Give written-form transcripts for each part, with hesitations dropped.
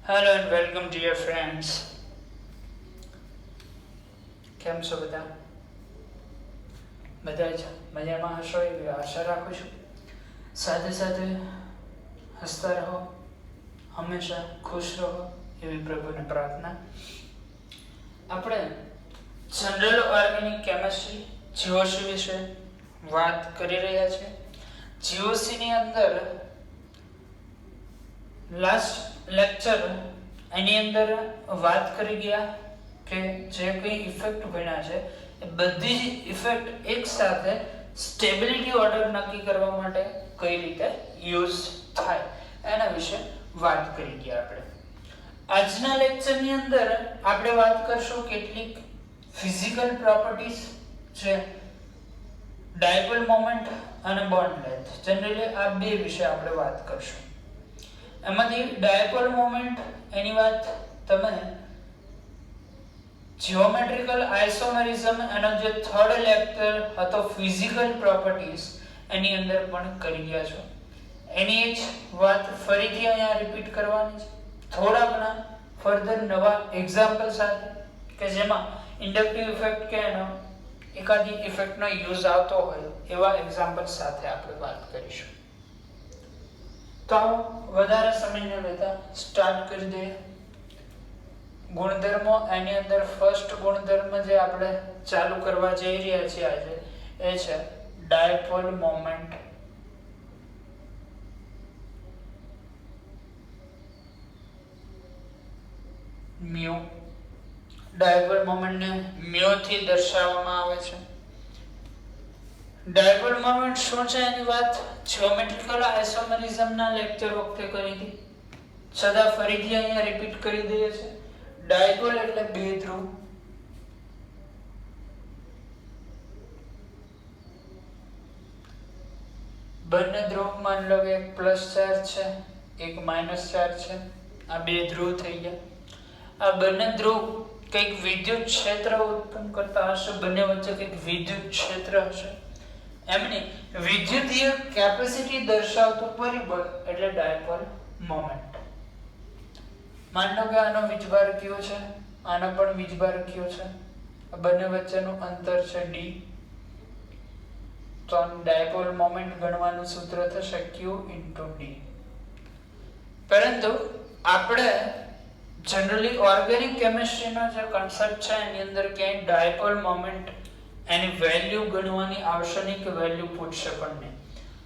Hello and welcome dear friends. કેમ છો બધા? બધા જ મજામાં હશો એવી આશા રાખું છું. સાથે સાથે હસતા રહો, હંમેશા ખુશ રહો એવી પ્રભુને પ્રાર્થના. આપણે જનરલ ઓર્ગેનિક કેમિસ્ટ્રી જીઓસી વિશે વાત કરી રહ્યા છીએ. જીઓસી ની અંદર લાસ્ટ લેક્ચર એની અંદર વાત કરી ગયા કે જે કંઈ ઇફેક્ટ ભણ્યા છે એ બધી જ ઇફેક્ટ એક સાથે સ્ટેબિલિટી ઓર્ડર નક્કી કરવા માટે કઈ રીતે યુઝ થાય એના વિશે વાત કરી ગયા આપણે. આજના લેક્ચરની અંદર આપણે વાત કરશું કેટલીક ફિઝિકલ પ્રોપર્ટીઝ છે, ડાયપોલ મોમેન્ટ અને બોન્ડ લેન્થ. જનરલી આ બે વિશે આપણે વાત કરશું. એમાંથી ડાયપોલ મોમેન્ટ એની વાત તમે જીઓમેટ્રિકલ આઇસોમેરિઝમ એનો જે થર્ડ લેક્ચર હતો ફિઝિકલ પ્રોપર્ટીઝ એની અંદર પણ કરી ગયા છો. એની જ વાત ફરીથી અહીંયા રિપીટ કરવાની છે થોડાકના ફર્ધર નવા એક્ઝામ્પલ સાથે કે જેમાં ઇન્ડક્ટિવ ઇફેક્ટ કે એનો એકાદી ઇફેક્ટનો યુઝ આવતો હોય એવા એક્ઝામ્પલ સાથે આપણે વાત કરીશું. તો વધારે સમય ન લેતા સ્ટાર્ટ કરી દઈએ. ગુણધર્મો એની અંદર ફર્સ્ટ ગુણધર્મ જે આપણે ચાલુ કરવા જઈ રહ્યા છીએ આજે એ છે ડાયપોલ મોમેન્ટ. મ્યુ ડાયપોલ મોમેન્ટને મ્યુ થી દર્શાવવામાં આવે છે. ડાયપોલ મોમેન્ટ શું છે એની વાત જીઓમેટ્રિકલ આઇસોમેરિઝમના લેક્ચર વખતે કરી હતી, છતાં ફરીથી અહીંયા રિપીટ કરી દઈએ છે. ડાયપોલ એટલે બે ધ્રુવ. બંને ધ્રુવ માન લો કે એક પ્લસ ચાર્જ છે, એક માઇનસ ચાર્જ છે. આ બે ધ્રુવ થઈ ગયા. આ બંને ધ્રુવ કંઈક વિદ્યુત ક્ષેત્ર ઉત્પન્ન કરતા હશે, બંને વચ્ચે કંઈક વિદ્યુત ક્ષેત્ર હશે. એમની વિદ્યુતીય કેપેસિટી દર્શાવતું પરિબળ એટલે ડાયપોલ મોમેન્ટ. માન લો કે આનો વીજભાર કયો છે, આનો પણ વીજભાર કયો છે, બંને વચ્ચેનું અંતર છે d. તો ડાયપોલ મોમેન્ટ ગણવાનું સૂત્ર થશે q * d. પરંતુ આપણે જનરલી ઓર્ગેનિક કેમિસ્ટ્રીનો જે કન્સેપ્ટ છે એની અંદર ક્યાંય ડાયપોલ મોમેન્ટ એની વેલ્યુ ગણવાની આવશે નહીં કે વેલ્યુ પૂછશે પણ નહીં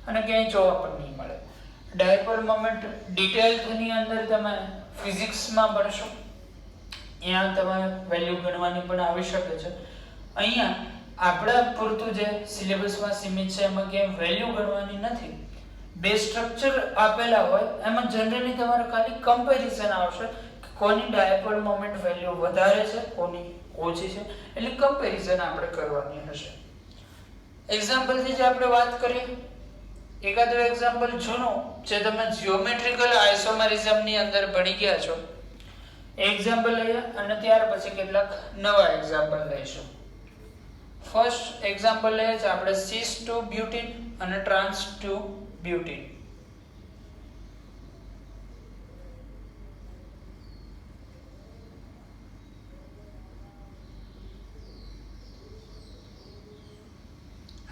અને ક્યાંય જોવા પણ નહીં મળે. ડાયપોલ મોમેન્ટ ડિટેલની અંદર તમે ફિઝિક્સમાં ભણશો, ત્યાં તમારે વેલ્યુ ગણવાની પણ આવી શકે છે. અહીંયા આપણા પૂરતું જે સિલેબસમાં સીમિત છે એમાં ક્યાંય વેલ્યુ ગણવાની નથી. બે સ્ટ્રક્ચર આપેલા હોય એમાં જનરલી તમારે ખાલી કમ્પેરિઝન આવશે કે કોની ડાયપોલ મોમેન્ટ વેલ્યુ વધારે છે, કોની ઓછી છે, એટલે કમ્પેરિઝન આપણે કરવાની હશે. એક્ઝામ્પલથી જે આપણે વાત કરીએ, એકાદો એક્ઝામ્પલ જૂનું જે તમે જીઓમેટ્રિકલ આઇસોમેરિઝમ ની અંદર ભણી ગયા છો એક્ઝામ્પલ લઈએ અને ત્યાર પછી કેટલાક નવા એક્ઝામ્પલ લઈશું. ફર્સ્ટ એક્ઝામ્પલ લઈએ છે આપણે સીસ ટુ બ્યુટીન અને ટ્રાન્સ ટુ બ્યુટીન.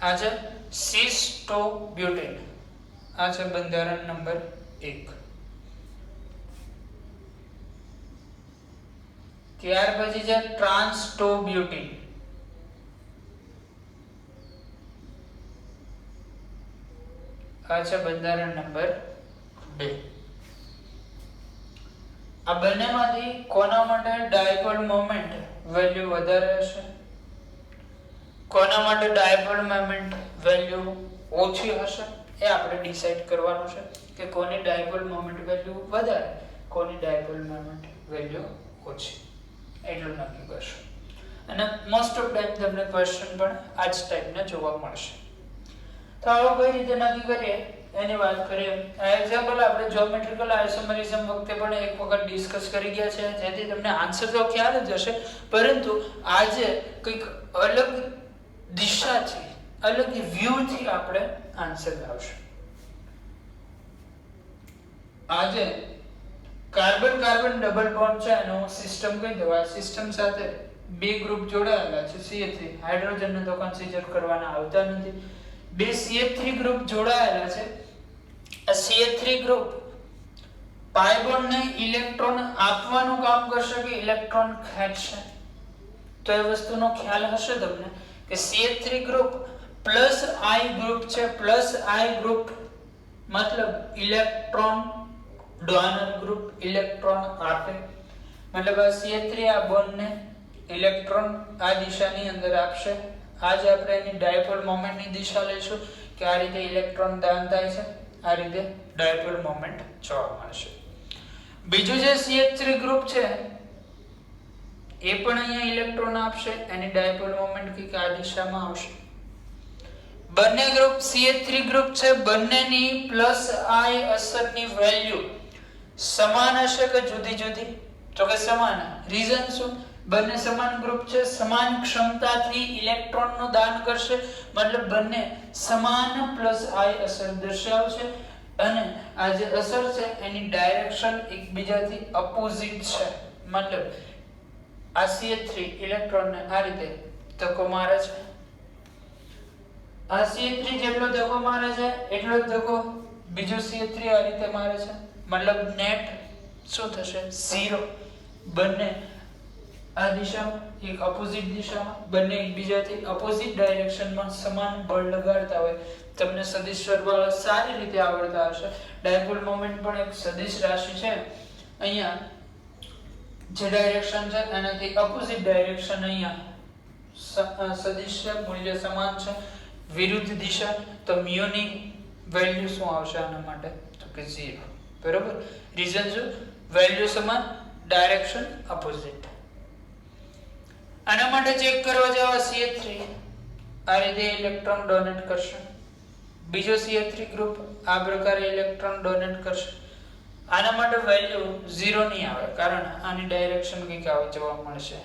આ છે સીસ ટુ બ્યુટીન. આ છે બંધારણ નંબર 1. ત્યાર પછી છે ટ્રાન્સ ટુ બ્યુટીન. આ છે બંધારણ નંબર 2. આ બંનેમાંથી કોના માટે ડાયપોલ મોમેન્ટ વેલ્યુ વધારે હશે, કોના માટે ડાયપોલ મોમેન્ટ વેલ્યુ ઓછી હશે એ આપણે ડિસાઈડ કરવાનું છે કે કોની ડાયપોલ મોમેન્ટ વેલ્યુ વધારે, કોની ડાયપોલ મોમેન્ટ વેલ્યુ ઓછી, એટલું નક્કી કરશું. અને મોસ્ટ ઓફ ટાઈમ તમને ક્વેશ્ચન પણ આ જ ટાઈપના જોવા મળશે. તો આવો કઈ રીતે નક્કી કરીએ એની વાત કરીએ. આ એક્ઝામ્પલ આપણે જીઓમેટ્રિકલ આઇસોમેરિઝમ વખતે પણ એક વખત ડિસ્કસ કરી ગયા છે, જેથી તમને આન્સર તો ખ્યાલ જ હશે, પરંતુ આજે કંઈક અલગ દિશાથી, અલગ વ્યૂથી આપણે આન્સર લાવશું. આજે કાર્બન કાર્બન ડબલ બોન્ડ છે એનો સિસ્ટમ કહી દઉં. આ સિસ્ટમ સાથે બે ગ્રુપ જોડાયેલા છે CH3. હાઇડ્રોજનને તો કન્સિડર કરવાના આવતા નથી. બે CH3 ગ્રુપ જોડાયેલા છે. આ CH3 ગ્રુપ પાઈ બોન્ડને ઇલેક્ટ્રોન આપવાનું કામ કરશે કે ઇલેક્ટ્રોન ખેંચશે? તો એ વસ્તુનો ખ્યાલ હશે તમને કે CH3 group plus I group છે. પ્લસ I ગ્રુપ મતલબ ઇલેક્ટ્રોન ડોનર ગ્રુપ, ઇલેક્ટ્રોન આપે. મતલબ આ CH3 આ બોન્ડને ઇલેક્ટ્રોન આ દિશાની અંદર આપશે. આજ આપણે એની ડાયપોલ મોમેન્ટની દિશા લઈશું કે આ રીતે ઇલેક્ટ્રોન દાન થાય છે, આ રીતે ડાયપોલ મોમેન્ટ જોવા મળશે. બીજું જે CH3 ગ્રુપ છે એ પણ અહીંયા ઇલેક્ટ્રોન આપશે, એની ડાયપોલ મોમેન્ટ કંઈક આ દિશામાં આવશે. બંને ગ્રુપ CH3 ગ્રુપ છે, બંનેની પ્લસ I અસરની વેલ્યુ સમાન હશે કે જુદી જુદી? તો કે સમાન. રીઝન શું? બંને સમાન ગ્રુપ છે, સમાન ક્ષમતાથી ઇલેક્ટ્રોનનું દાન કરશે, મતલબ બંને સમાન પ્લસ I અસર દર્શાવશે. અને આ જે અસર છે એની ડાયરેક્શન એકબીજાથી અપોઝિટ છે. મતલબ આ CH3 ઇલેક્ટ્રોનને આ રીતે ધક્કો મારે છે, આ CH3 જેટલો ધક્કો મારે છે એટલો જ ધક્કો બીજો CH3 આ રીતે મારે છે. મતલબ નેટ શું થશે? 0. બંને આ દિશામાં, એક અપોઝિટ દિશામાં, બંને એકબીજાથી અપોઝિટ ડાયરેક્શનમાં સમાન બળ લગાડતા હોય. તમને સદિશ સરવાળા સારી રીતે આવડતા હશે. ડાયપોલ મોમેન્ટ પણ એક સદિશ રાશિ છે. અહીંયા જે ડાયરેક્શન છે એનાથી અપોઝિટ ડાયરેક્શન અહીંયા સદિશ છે, મૂલ્ય સમાન છે, વિરુદ્ધ દિશા. તો મ્યુની વેલ્યુ શું આવશે આના માટે? તો કે 0. બરોબર. રીઝન શું? વેલ્યુ સમાન, ડાયરેક્શન અપોઝિટ. આના માટે ચેક કરવા જાવ CH3 આ રીતે ઇલેક્ટ્રોન ડોનેટ કરશે, બીજો CH3 ગ્રુપ આ પ્રકારે ઇલેક્ટ્રોન ડોનેટ કરશે. આના માટે વેલ્યુ 0 નહીં આવે, કારણ આની ડાયરેક્શન કંઈક આવી જોવા મળશે,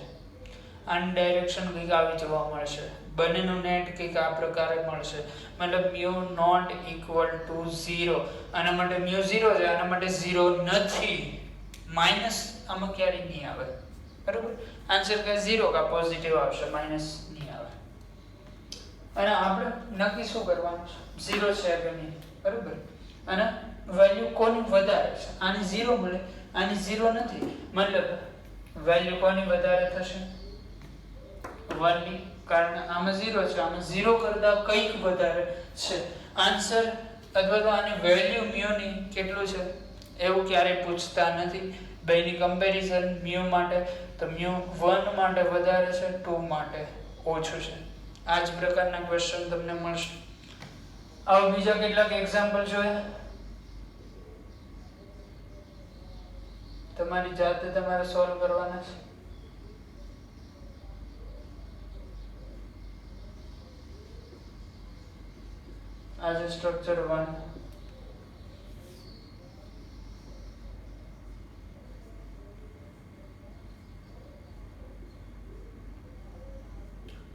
આની ડાયરેક્શન કંઈક આવી જોવા મળશે. બંનેનું નેટ કંઈક આ પ્રકારે મળશે. મતલબ μ નોટ ઇક્વલ ટુ 0. આના માટે μ 0 છે, આના માટે 0 નથી. માઇનસ આમાં ક્યારેય નહીં આવે. બરોબર. આન્સર કે 0 કા પોઝિટિવ આવશે, માઇનસ નહીં આવે. અને આપણે નક્કી શું કરવાનું છે? 0 છે કે નહીં. બરોબર. અને વેલ્યુ કોની વધારે છે? આની 0 મળે, આની 0 નથી. મતલબ વેલ્યુ કોની વધારે થશે? 1 ની. કારણ આમાં 0 છે, આમાં 0 કરતા કંઈક વધારે છે. આન્સર અથવા તો આની વેલ્યુ મ્યુની કેટલું છે એવું ક્યારેય પૂછતા નથી. બેની કમ્પેરિઝન મ્યુ માટે તો મ્યુ 1 માટે વધારે છે, 2 માટે ઓછું છે. આ જ પ્રકારના ક્વેશ્ચન તમને મળશે. આવા બીજા કેટલાક એક્ઝામ્પલ જોઈએ. તમારી જાતે તમારે સોલ્વ કરવાના છે. આજે સ્ટ્રક્ચર 1,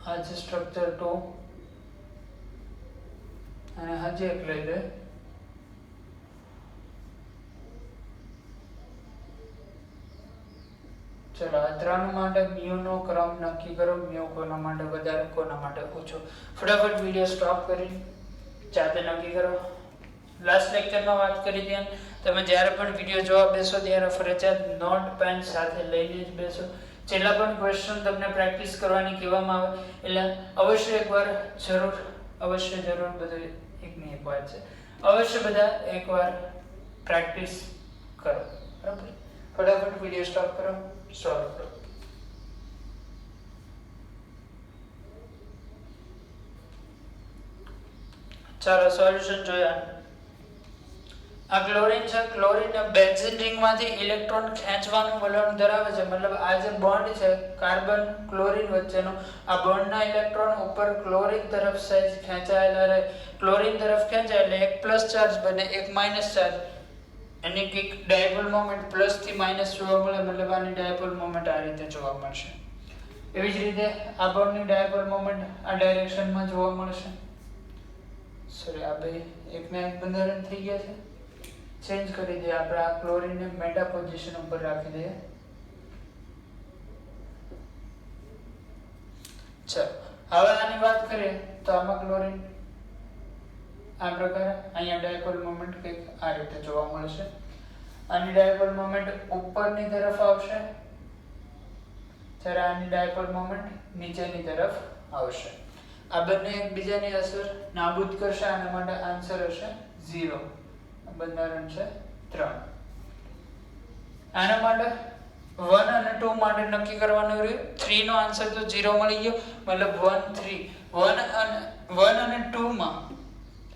આજે સ્ટ્રક્ચર 2 અને હજી એક લઈ લે. ચલો આ 3 માટે મ્યુ નો ક્રમ નક્કી કરો. મ્યુ કોના માટે વધારે, કોના માટે ઓછો. ફટાફટ વિડિયો સ્ટોપ કરી જાતે નક્કી કરો. લાસ્ટ લેક્ચરમાં વાત કરી ત્યાં તમે જ્યારે પણ વિડિયો જોવા બેસો ત્યારે ફરજિયાત નોટ પેન સાથે લઈને જ બેસો. જેટલા પણ ક્વેશ્ચન તમને પ્રેક્ટિસ કરવાની કહેવામાં આવે એટલે અવશ્ય એકવાર જરૂર બધું એકની એક વાત છે, અવશ્ય બધા એકવાર પ્રેક્ટિસ કરો. બરાબર. ફટાફટ વિડિયો સ્ટોપ કરો, સોલ્વ કરો. ચાલો સોલ્યુશન જોયા. આ ક્લોરીન છે. ક્લોરીન બેન્ઝીન રિંગમાંથી ઇલેક્ટ્રોન ખેંચવાનું વલણ ધરાવે છે. મતલબ આ જે બોન્ડ છે કાર્બન ક્લોરીન વચ્ચેનો, આ બોન્ડના ઇલેક્ટ્રોન ઉપર ક્લોરીન તરફ સહેજ ખેંચાયેલા રહે. ક્લોરીન તરફ ખેંચાય એટલે એક પ્લસ ચાર્જ બને, એક માઇનસ ચાર્જ. એની કંઈક ડાયપોલ મોમેન્ટ પ્લસ થી માઇનસ જોવા મળે. મતલબ આની ડાયપોલ મોમેન્ટ આ રીતે જોવા મળશે. એવી જ રીતે આ બોન્ડની ડાયપોલ મોમેન્ટ આ ડાયરેક્શનમાં જોવા મળશે. સોરી, આ બે એકના એક બંધારણ થઈ ગયા છે. ચેન્જ કરી દઈએ આપણે આ ક્લોરીનને મેટા પોઝિશન ઉપર રાખી દઈએ ચાલો હવે આની વાત કરીએ તો આમાં ક્લોરીન આ પ્રકારે અહીંયા ડાયપોલ મોમેન્ટ કંઈક આ રીતે જોવા મળશે આની ડાયપોલ મોમેન્ટ ઉપરની તરફ આવશે જ્યારે આની ડાયપોલ મોમેન્ટ નીચેની તરફ આવશે આ બંને એકબીજાની અસર નાબૂદ કરશે આના માટે આન્સર હશે 0 બંધારણ છે 3 આના માટે 1 અને 2 માટે નક્કી કરવાનું રહ્યું 3 નો આન્સર તો 0 મળી ગયો મતલબ 1 અને 2 માં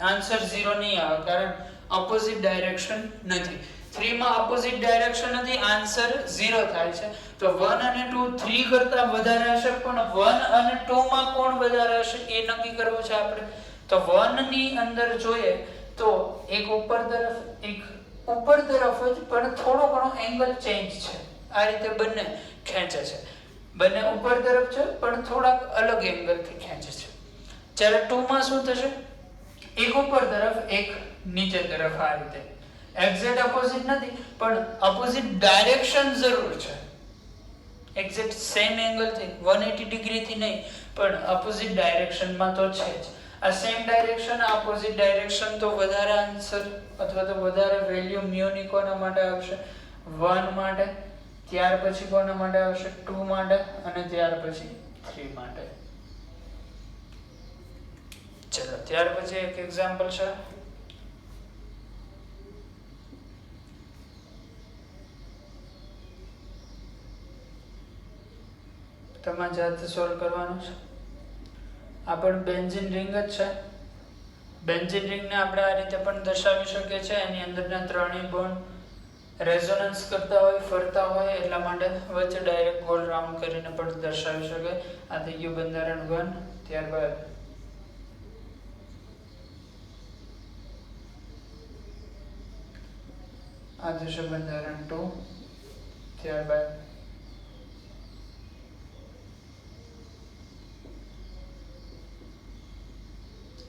આન્સર 0 નહીં આવે કારણ ઓપોઝિટ ડાયરેક્શન નથી 3 માં ઓપોઝિટ ડાયરેક્શન નથી આન્સર 0 થાય છે તો 1 અને 2 3 કરતા વધારે હશે પણ 1 અને 2 માં કોણ વધારે હશે એ નક્કી કરવું છે આપણે તો 1 ની અંદર જોઈએ તો એક ઉપર તરફ જ પણ થોડો ઘણો એંગલ ચેન્જ છે આ રીતે બંને ખેંચે છે બંને ઉપર તરફ છે પણ થોડાક અલગ એંગલથી ખેંચે છે જ્યારે 2 માં શું થશે એક ઉપર તરફ એક નીચે તરફ આ રીતે એક્ઝેક્ટ ઓપોઝિટ નથી પણ ઓપોઝિટ ડાયરેક્શન જરૂર છે એક્ઝેક્ટ સેમ એંગલ થી 180 ડિગ્રી થી નહીં પણ ઓપોઝિટ ડાયરેક્શન માં તો છે જ આ સેમ ડાયરેક્શન ઓપોઝિટ ડાયરેક્શન તો વધારે આન્સર અથવા તો વધારે વેલ્યુ મ્યુ ની કોના માટે આવશે 1 માટે ત્યાર પછી કોના માટે આવશે 2 માટે અને ત્યાર પછી 3 માટે ચલો ત્યાર પછી એક એક્ઝામ્પલ છે તમારે જાતે સોલ્વ કરવાનું છે આ પણ બેન્ઝીન રિંગ જ છે બેન્ઝીન રિંગને આપણે આ રીતે પણ દર્શાવી શકીએ છીએ એની અંદરના ત્રણેય બોન્ડ રેઝોનન્સ કરતા હોય ફરતા હોય એટલા માટે વચ્ચે ડાયરેક્ટ ગોલ રાઉન્ડ કરીને પણ દર્શાવી શકે આ થઈ ગયું બંધારણ 1 ત્યારબાદ આ થશે બંધારણ 2 ત્યારબાદ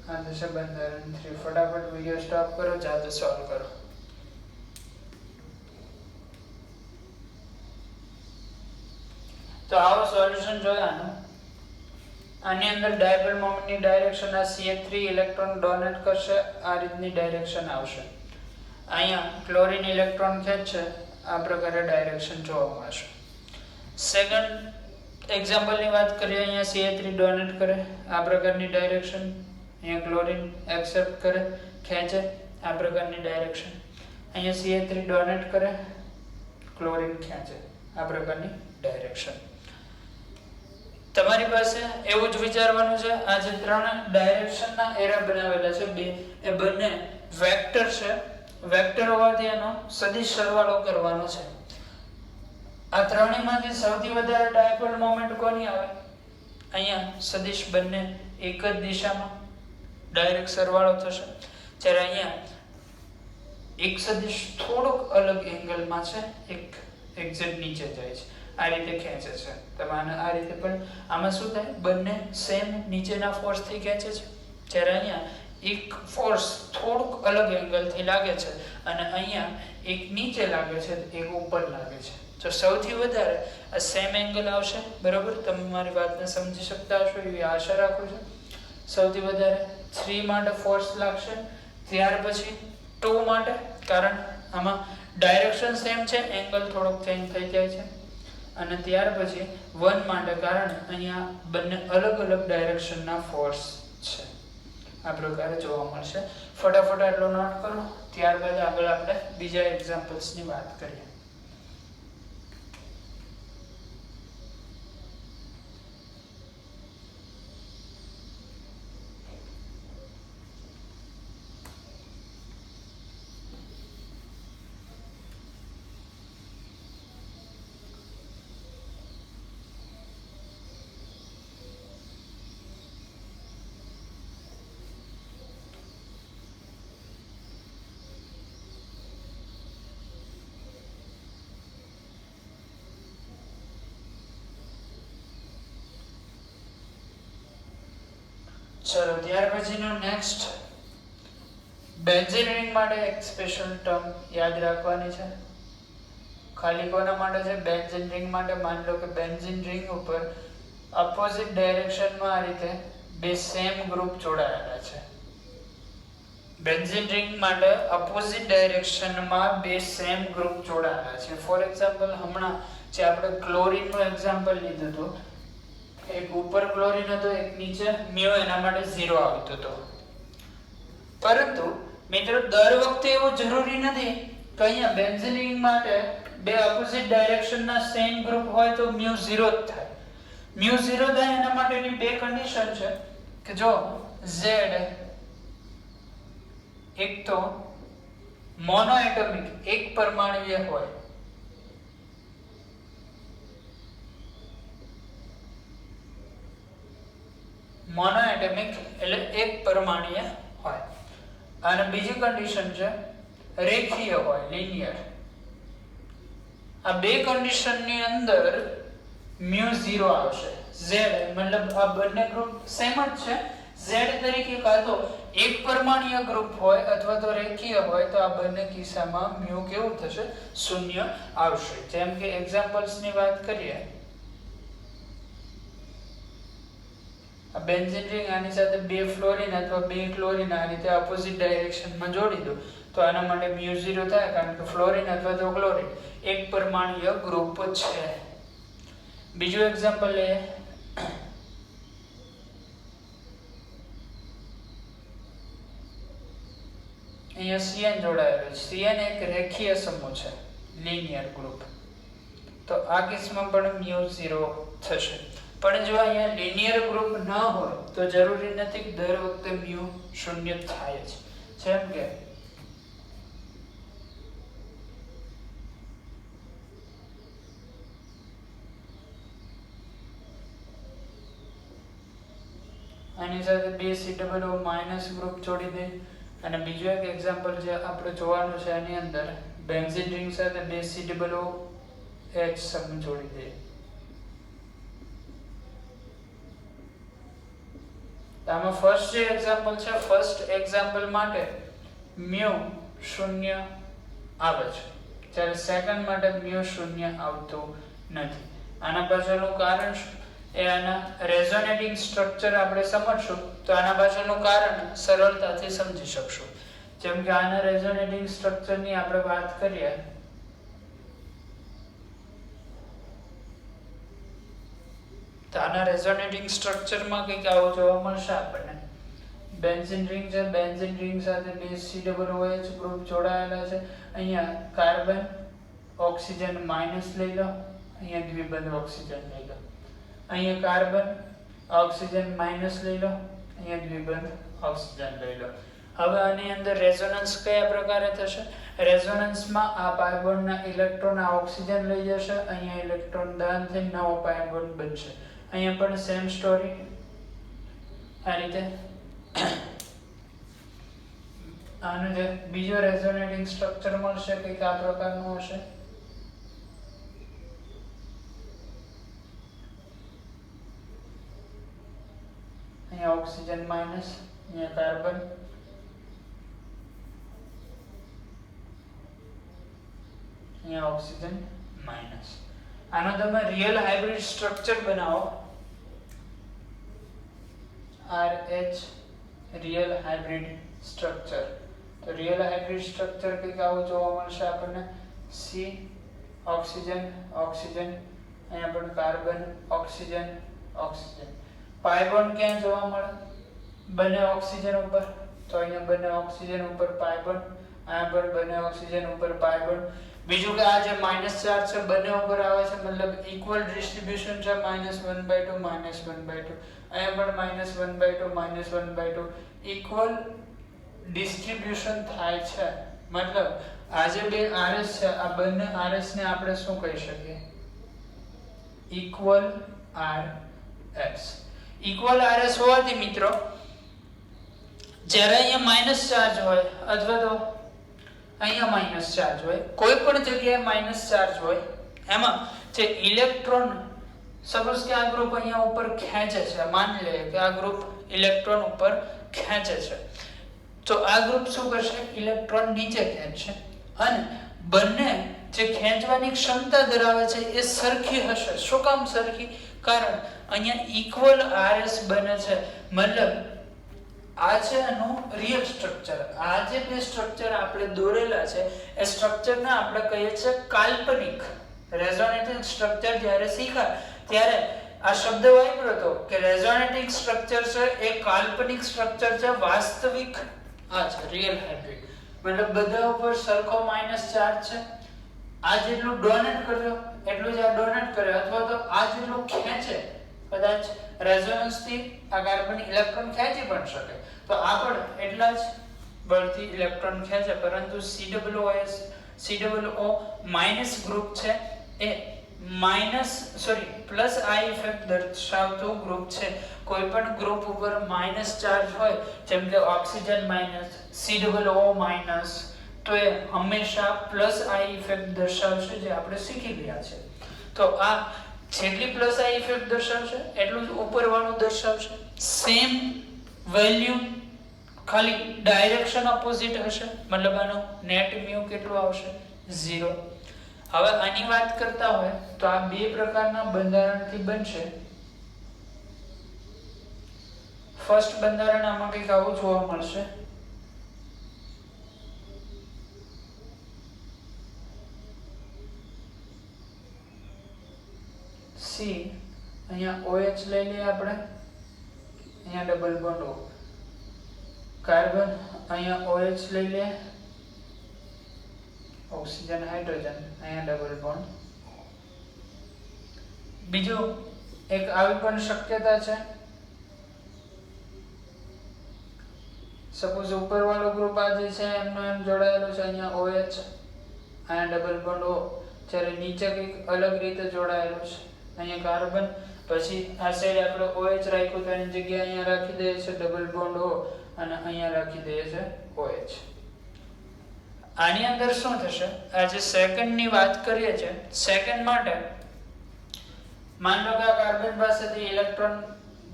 આ થશે બંધારણ 3 ફટાફટ વિડિયો સ્ટોપ કરો જાતે સોલ્વ કરો તો આવો સોલ્યુશન જોયાનું આની અંદર ડાયપોલ મોમેન્ટની ડાયરેક્શન આ CH3 ઇલેક્ટ્રોન ડોનેટ કરશે આ રીતની ડાયરેક્શન આવશે અહીંયા ક્લોરીન ઇલેક્ટ્રોન ખેંચશે આ પ્રકારે ડાયરેક્શન જોવા મળશે સેકન્ડ એક્ઝામ્પલની વાત કરીએ અહીંયા CH3 ડોનેટ કરે આ પ્રકારની ડાયરેક્શન અહીંયા ક્લોરીન એક્સેપ્ટ કરે ખેંચે આ પ્રકારની ડાયરેક્શન અહીંયા CH3 ડોનેટ કરે ક્લોરીન ખેંચે આ પ્રકારની ડાયરેક્શન તમારી પાસે એવું જ વિચારવાનું છે આ જે ત્રણ ડાયરેક્શનના એરા બનાવેલા છે બે એ બંને વેક્ટર છે વેક્ટર હોવાથી એનો સદિશ સરવાળો કરવાનો છે આ ત્રણેયમાંથી સૌથી વધારે ડાયપોલ મોમેન્ટ કોની આવે અહીંયા સદિશ બંને એક જ દિશામાં ડાયરેક્ટ સરવાળો થશે જ્યારે અહીંયા એક સદિશ થોડોક અલગ એંગલમાં છે એક એક્ઝેક્ટ નીચે જાય છે આ રીતે ખેંચે છે તમે આ રીતે પણ આમાં શું થાય બંને સેમ નીચેના ફોર્સથી ખેંચે છે જ્યારે અહીંયા એક ફોર્સ થોડુંક અલગ એંગલથી લાગે છે અને અહીંયા એક નીચે લાગે છે એક ઉપર લાગે છે તો સૌથી વધારે આ સેમ એંગલ આવશે બરોબર તમે મારી વાતને સમજી શકતા હશો એવી આશા રાખું છું સૌથી વધારે 3 માટે ફોર્સ લાગશે ત્યાર પછી 2 માટે કારણ આમાં ડાયરેક્શન સેમ છે એંગલ થોડોક ચેન્જ થઈ જાય છે અને ત્યાર પછી 1 માટે કારણ અહીંયા બંને અલગ અલગ ડાયરેક્શનના ફોર્સ છે આ પ્રકારે જોવા મળશે ફટાફટ આટલો નોટ કરો ત્યારબાદ આગળ આપણે બીજા એક્ઝામ્પલ્સની વાત કરીએ ચલો ત્યાર પછીનો નેક્સ્ટ બેન્ઝીન રિંગ માટે એક સ્પેશિયલ ટર્મ યાદ રાખવાની છે. ખાલી કોના માટે છે? બેન્ઝીન રિંગ માટે. માની લો કે બેન્ઝીન રિંગ ઉપર અપોઝિટ ડાયરેક્શનમાં આ રીતે બે સેમ ગ્રુપ જોડાયેલા છે. બેન્ઝીન રિંગ માટે અપોઝિટ ડાયરેક્શનમાં બે સેમ ગ્રુપ જોડાયેલા છે. ફોર એક્ઝામ્પલ, હમણાં જે આપણે ક્લોરીનનું એક્ઝામ્પલ લીધું હતું, એક ઉપર ક્લોરીન હતો, એક નીચે મ્યુ, એના માટે 0 આવતો હતો. પરંતુ મિત્રો દર વખતે એવું જરૂરી નથી કે અહીંયા બેન્ઝીન રિંગ માટે બે ઓપોઝિટ ડાયરેક્શનના સેમ ગ્રુપ હોય તો મ્યુ 0 જ થાય. મ્યુ 0 થાય એના માટેની બે કન્ડિશન છે કે જો Z એક તો મોનોએટોમિક એક પરમાણુય હોય, મોનોએટોમિક એટલે એક પરમાણુય હોય, અને બીજી કન્ડિશન છે રેખીય હોય, લિનિયર. આ બે કન્ડિશનની અંદર મ્યુ 0 આવશે. Z મતલબ આ બંને ગ્રુપ સેમ જ છે. Z તરીકે કાં તો એક પરમાણુય ગ્રુપ હોય અથવા તો રેખીય હોય તો આ બંને કિસ્સામાં મ્યુ કેવું થશે? 0 આવશે. જેમ કે એક્ઝામ્પલ્સની વાત કરીએ, આ બેન્ઝીન રિંગ આની સાથે બે ફ્લોરીન અથવા બે ક્લોરીન આ રીતે ઓપોઝિટ ડાયરેક્શનમાં જોડી દો તો આના માટે મ્યુ 0 થાય, કારણ કે ફ્લોરીન અથવા તો ક્લોરીન એક પરમાણુય ગ્રુપ છે. બીજું એક્ઝામ્પલ લે, અહીંયા CN જોડાયેલું છે. CN એક રેખીય સમૂહ છે, લિનિયર ગ્રુપ, તો આ કેસમાં પણ મ્યુ 0 થશે. પણ જો અહીંયા લિનિયર ગ્રુપ ન હોય તો જરૂરી નથી કે દર વખતે મ્યુ 0 થાય જ. જેમ કે આની સાથે બે COO માઇનસ ગ્રુપ જોડી દે. અને બીજું એક એક્ઝામ્પલ જે આપણે જોવાનું છે, એની અંદર બેન્ઝીન રિંગ સાથે બે COOH સમૂહ જોડી દે. આમાં ફર્સ્ટ જે એક્ઝામ્પલ છે, ફર્સ્ટ એક્ઝામ્પલ માટે મ્યુ 0 આવે છે, જ્યારે સેકન્ડ માટે મ્યુ 0 આવતું નથી. આના પાછળનું કારણ શું? એ આના રેઝોનેટિંગ સ્ટ્રક્ચર આપણે સમજશું તો આના પાછળનું કારણ સરળતાથી સમજી શકશું. જેમ કે આના રેઝોનેટિંગ સ્ટ્રક્ચરની આપણે વાત કરીએ તો આના રેઝોનેટિંગ સ્ટ્રક્ચરમાં કંઈક આવું જોવા મળશે આપણને. બેન્ઝીન રિંગ છે, બેન્ઝીન રિંગ સાથે બે COOH ગ્રુપ જોડાયેલા છે. અહીંયા કાર્બન ઓક્સિજન માઇનસ લઈ લો, અહીંયા દ્વિબંધ ઓક્સિજન લઈ લો. અહીંયા કાર્બન ઓક્સિજન માઇનસ લઈ લો, અહીંયા દ્વિબંધ ઓક્સિજન લઈ લો. હવે આની અંદર રેઝોનન્સ કયા પ્રકારે થશે? રેઝોનન્સમાં આ પાઇ બોન્ડના ઇલેક્ટ્રોન આ ઓક્સિજન લઈ જશે, અહીંયા ઇલેક્ટ્રોન દાન થઈ નવો પાઇ બોન્ડ બનશે. અહીંયા પણ સેમ સ્ટોરી. આ રીતે આનું જે બીજો રેઝોનેટિંગ સ્ટ્રક્ચર મળશે કંઈક આ પ્રકારનું હશે. અહીંયા ઓક્સિજન માઇનસ, અહીંયા કાર્બન, અહીંયા ઓક્સિજન માઇનસ. આનો તમે રિયલ હાઇબ્રિડ સ્ટ્રક્ચર બનાવો, RH રિયલ હાઇબ્રિડ સ્ટ્રક્ચર. તો રિયલ હાઇબ્રિડ સ્ટ્રક્ચર કંઈક આવું જોવા મળશે આપણને. C ઓક્સિજન ઓક્સિજન, અહીંયા પણ carbon oxygen oxygen. Pi bond ક્યાં જોવા મળે? બંને ઓક્સિજન ઉપર, તો અહીંયા બંને ઓક્સિજન ઉપર પાઇ બોન્ડ, અહીંયા પર બંને ઓક્સિજન ઉપર પાઇ બોન્ડ. બીજું કે આ જે માઇનસ ચાર્જ છે બંને ઉપર આવે છે, મતલબ ઇક્વલ ડિસ્ટ્રીબ્યુશન છે, -1/2 -1/2. અહીંયા પણ -1/2 -1/2 ઇક્વલ ડિસ્ટ્રીબ્યુશન થાય છે. મતલબ આ જે બે RS છે, આ બંને RS ને આપણે શું કહી શકીએ? Equal RS. ઇક્વલ RS હોવાથી મિત્રો જ્યારે અહીંયા માઇનસ ચાર્જ હોય અથવા તો અહીંયા માઇનસ ચાર્જ હોય, કોઈ પણ જગ્યાએ માઇનસ ચાર્જ હોય, એમાં જે ઇલેક્ટ્રોન, સપોઝ કે આ ગ્રુપ અહીંયા ઉપર ખેંચે છે, માની લે કે આ ગ્રુપ ઇલેક્ટ્રોન ઉપર ખેંચે છે, તો આ ગ્રુપ શું કરશે? ઇલેક્ટ્રોન નીચે ખેંચશે અને બંને જે ખેંચવાની ક્ષમતા ધરાવે છે એ સરખી હશે. શું કામ સરખી? કારણ અહીંયા ઇક્વલ RS બને છે. મતલબ આ છે એનું રિયલ સ્ટ્રક્ચર. આ જે બે સ્ટ્રક્ચર આપણે દોરેલા છે એ સ્ટ્રક્ચરને આપણે કહીએ છીએ કાલ્પનિક. રેઝોનેટિંગ સ્ટ્રક્ચર જ્યારે શીખ્યા ત્યારે આ શબ્દ વાપર્યો હતો કે રેઝોનેટિંગ સ્ટ્રક્ચર છે એ કાલ્પનિક સ્ટ્રક્ચર છે, વાસ્તવિક આ છે રિયલ હાઇબ્રિડ. મતલબ બધા ઉપર સરખો માઈનસ ચાર્જ છે. આ જેટલું ડોનેટ કર્યો એટલું જ આ ડોનેટ કર્યો, અથવા તો આ જેટલું ખેંચે કદાચ રેઝોનન્સ થી આ કાર્બન ઇલેક્ટ્રોન ખેંચી પણ શકે, તો આ પણ એટલા જ બળથી ઇલેક્ટ્રોન ખેંચે. પરંતુ COO માઈનસ ગ્રુપ છે એ પ્લસ આ ઇફેક્ટ દર્શાવતું ગ્રુપ છે. કોઈ પણ ગ્રુપ ઉપર માઈનસ ચાર્જ હોય, જેમ કે ઓક્સિજન માઈનસ, COO માઈનસ, તો એ હંમેશા પ્લસ આ ઇફેક્ટ દર્શાવશે, જે આપણે શીખી ગયા છે. તો આ જેટલી પ્લસ આ ઇફેક્ટ દર્શાવશે એટલું જ ઉપરવાળું દર્શાવશે. સેમ વેલ્યુ, ખાલી ડાયરેક્શન ઓપોઝિટ હશે. મતલબ આનો નેટ મ્યુ કેટલું આવશે? 0. હવે આની વાત કરતા હોય તો આ બે પ્રકારના બંધારણથી બનશે. ફર્સ્ટ બંધારણ આમાં કંઈક આવું જોવા મળશે. અહીંયા OH લઈ લઈએ આપણે, અહીંયા ડબલ બોન્ડ O. કાર્બન અહીંયા OH લઈ લે, ઓક્સિજન હાઇડ્રોજન અહીંયા ડબલ બોન્ડ. બીજું એક આવી પણ શક્યતા છે, સપોઝ ઉપરવાળો ગ્રુપ આ જે છે એમનો એમ જોડાયેલો છે, અહીંયા OH અહીંયા ડબલ બોન્ડ O, જ્યારે નીચે કંઈક અલગ રીતે જોડાયેલો છે, અહીંયા કાર્બન, પછી આ સાઈડ આપણે OH રાખ્યું તો એની જગ્યાએ અહીંયા રાખી દઈએ છે ડબલ બોન્ડ O અને અહીંયા રાખી દઈએ છે OH. આની અંદર શું થશે? આ જે સેકન્ડની વાત કરીએ છે, સેકન્ડ માટે માન લો કે આ કાર્બન પાસેથી ઇલેક્ટ્રોન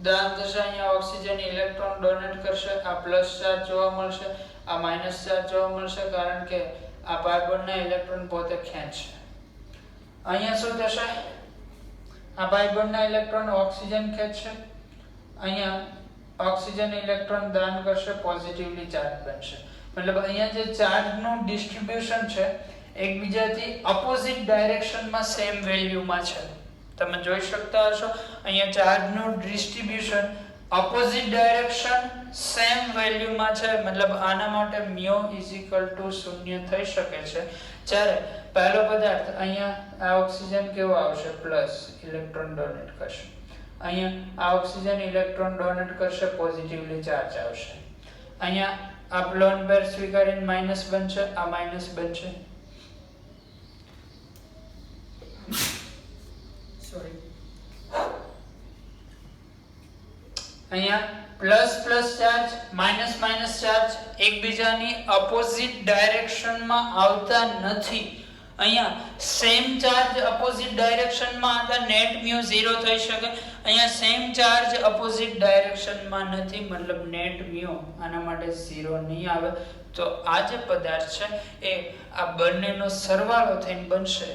દાન થશે, અહીંયા ઓક્સિજન ઇલેક્ટ્રોન ડોનેટ કરશે, આ પ્લસ ચાર્જ જોવા મળશે, આ માઈનસ ચાર્જ જોવા મળશે, કારણ કે આ કાર્બનના ઇલેક્ટ્રોન પોતે ખેંચશે. અહીંયા શું થશે? આ કાર્બનના ઇલેક્ટ્રોન ઓક્સિજન ખેંચશે, અહીંયા ઓક્સિજન ઇલેક્ટ્રોન દાન કરશે, પોઝિટિવલી ચાર્જ બનશે. મતલબ અહીંયા જે ચાર્જનું ડિસ્ટ્રીબ્યુશન છે એકબીજાથી ઓપોઝિટ ડાયરેક્શનમાં સેમ વેલ્યુમાં છે. તમે જોઈ શકતા હશો અહીંયા ચાર્જનું ડિસ્ટ્રીબ્યુશન ઓપોઝિટ ડાયરેક્શન સેમ વેલ્યુમાં છે. મતલબ આના માટે μ = 0 થઈ શકે છે. જ્યારે પહેલો પદાર્થ અહીંયા આ ઓક્સિજન કેવો આવશે? પ્લસ ઇલેક્ટ્રોન ડોનેટ કરશે, અહીંયા આ ઓક્સિજન ઇલેક્ટ્રોન ડોનેટ કરશે, પોઝિટિવલી ચાર્જ આવશે. અહીંયા આ લોન પેર સ્વીકારીને માઈનસ બનશે, આ માઈનસ બનશે, સોરી, અહીંયા plus plus charge minus minus charge એકબીજાની ઓપોઝિટ ડાયરેક્શનમાં આવતા નથી. અહીંયા સેમ ચાર્જ ઓપોઝિટ ડાયરેક્શનમાં આવતા નેટ મ્યુ 0 થઈ શકે. અહીંયા સેમ ચાર્જ ઓપોઝિટ ડાયરેક્શનમાં નથી, મતલબ નેટ મ્યુ આના માટે 0 નહીં આવે. તો આ જે પદાર્થ છે એ આ બંનેનો સરવાળો થઈને બનશે.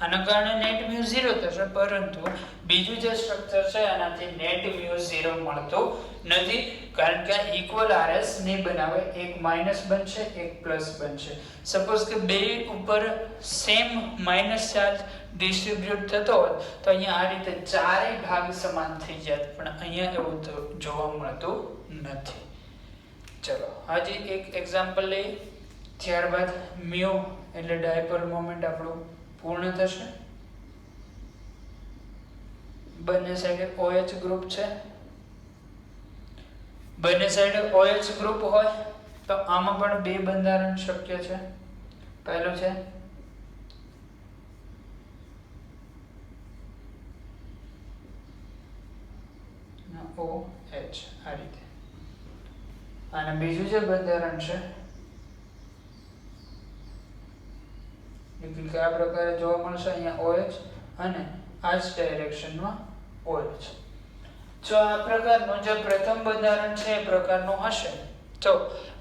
આના કારણે નેટ મ્યુ 0 થશે, પરંતુ બીજું જે સ્ટ્રક્ચર છે એનાથી નેટ મ્યુ 0 મળતો નથી, કારણ કે ઇક્વલ RS નહીં બનાવે. એક માઈનસ બનશે, એક પ્લસ બનશે. સપોઝ કે બે ઉપર સેમ માઈનસ ચાર્જ ડિસ્ટ્રીબ્યુટ થતો હોત તો અહીંયા આ રીતે ચારેય ભાગ સમાન થઈ જાય, પણ અહીંયા એવું જોવા મળતું નથી. ચલો હજી એક એક્ઝામ્પલ લઈએ, ત્યારબાદ મ્યુ એટલે ડાયપોલ મોમેન્ટ આપણું પૂર્ણ થશે. બંને સાઈડે OH ગ્રુપ છે, બંને સાઈડે OH ગ્રુપ હોય તો આમાં પણ બે બંધારણ શક્ય છે. પહેલું છે OH આ રીતે, અને બીજું જે બંધારણ છે આ પ્રકારે જોવા મળશે. અહીંયા OH અને આ જ ડાયરેક્શનમાં OH. જો આ પ્રકારનું જે પ્રથમ બંધારણ છે એ પ્રકારનું હશે તો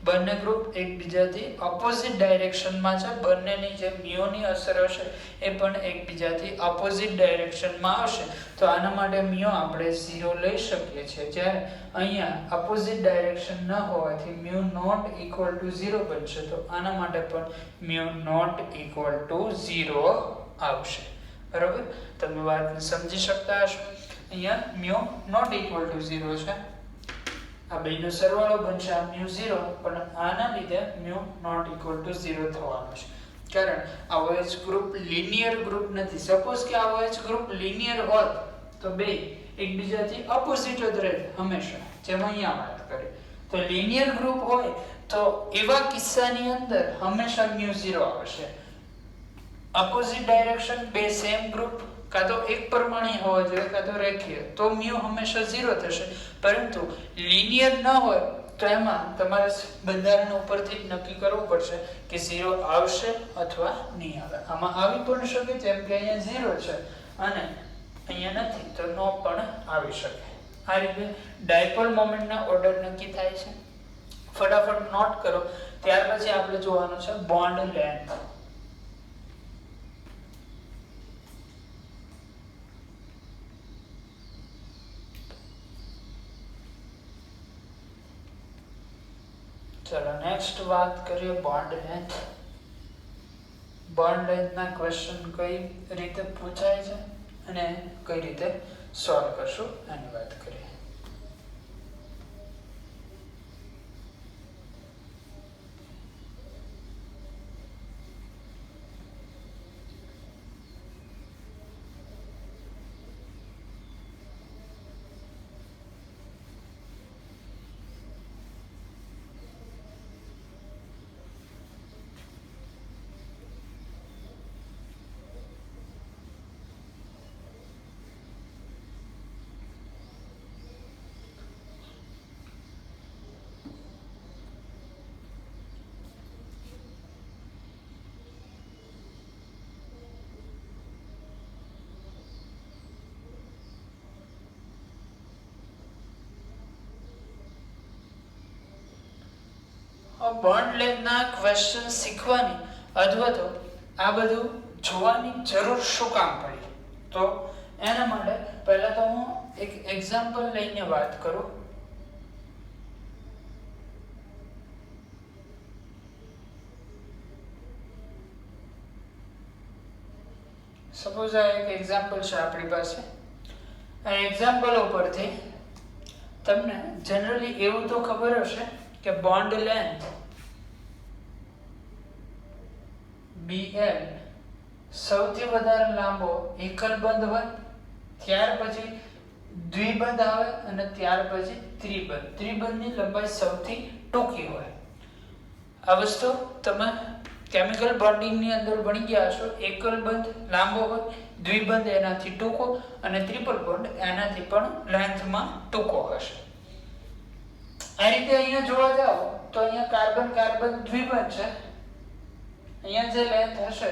બંને ગ્રુપ એકબીજાથી ઓપોઝિટ ડાયરેક્શનમાં છે, બંનેની જે મ્યુની અસર હશે એ પણ એકબીજાથી ઓપોઝિટ ડાયરેક્શનમાં આવશે. તો આના માટે મ્યુ આપણે 0 લઈ શકીએ છીએ. જ્યારે અહીંયા ઓપોઝિટ ડાયરેક્શન ન હોવાથી મ્યુ નોટ ઇક્વલ ટુ 0 બનશે. તો આના માટે પણ મ્યુ નોટ ઇક્વલ ટુ 0 આવશે. બરોબર, તમે વાતને સમજી શકતા હશો. અહીંયા મ્યુ નોટ ઇક્વલ ટુ 0 છે, આ બેનો સરવાળો બનશે, આ મ્યુ 0, પણ આના લીધે મ્યુ નોટ ઇક્વલ ટુ 0 થવાનું છે. કારણ આ OH ગ્રુપ લિનિયર ગ્રુપ નથી. સપોઝ કે આ OH ગ્રુપ લિનિયર હોત તો બે એકબીજાથી ઓપોઝિટ જ રહે હંમેશા, જેમ અહીંયા વાત કરીએ. તો લિનિયર ગ્રુપ હોય તો એવા કિસ્સાની અંદર હંમેશા મ્યુ 0 આવશે. ઓપોઝિટ ડાયરેક્શન, બે સેમ ગ્રુપ કાં તો એક પરમાણુ હોવા જોઈએ કાં તો રેખીય, તો મ્યુ હંમેશા 0 થશે. પરંતુ લિનિયર ન હોય તો એમાં તમારે બંધારણ ઉપરથી નક્કી કરવું પડશે કે 0 આવશે અથવા નહીં આવે. આમાં આવી પણ શકે, જેમ કે અહીંયા 0 છે અને અહીંયા નથી, તો નો પણ આવી શકે. આ રીતે ડાયપોલ મોમેન્ટના ઓર્ડર નક્કી થાય છે. ફટાફટ નોટ કરો. ત્યાર પછી આપણે જોવાનું છે બોન્ડ લેન્થ. ચલો નેક્સ્ટ વાત કરીએ બોન્ડ લેન્થ. બોન્ડ લેન્થના ક્વેશ્ચન કઈ રીતે પૂછાય છે અને કઈ રીતે સોલ્વ કરશું એની વાત કરીએ. બોન્ડ લેન્થના ક્વેશ્ચન શીખવાની અથવા તો આ બધું જોવાની જરૂર શું કામ પડી, તો એના માટે પહેલા તો હું એક એક્ઝામ્પલ લઈને વાત કરું. સપોઝ આ એક એક્ઝામ્પલ છે આપણી પાસે. આ એક્ઝામ્પલ ઉપરથી તમને જનરલી એવું તો ખબર હશે કે બોન્ડ લેન્થ BL સૌથી વધારે લાંબો એકલ બંધ હોય, ત્યાર પછી દ્વિબંધ આવે અને ત્યાર પછી ત્રિબંધ. ત્રિબંધની લંબાઈ સૌથી ટૂંકી હોય. આ વસ્તુ તમે કેમિકલ બોન્ડિંગની અંદર ભણી ગયા હશો. એકલ બંધ લાંબો હોય, દ્વિબંધ એનાથી ટૂંકો અને ટ્રિપલ બોન્ડ એનાથી પણ લેન્થમાં ટૂંકો હશે. આ રીતે અહીંયા જોવા જાવ તો અહીંયા કાર્બન કાર્બન દ્વિબંધ છે. અહીંયા જે લેન્થ હશે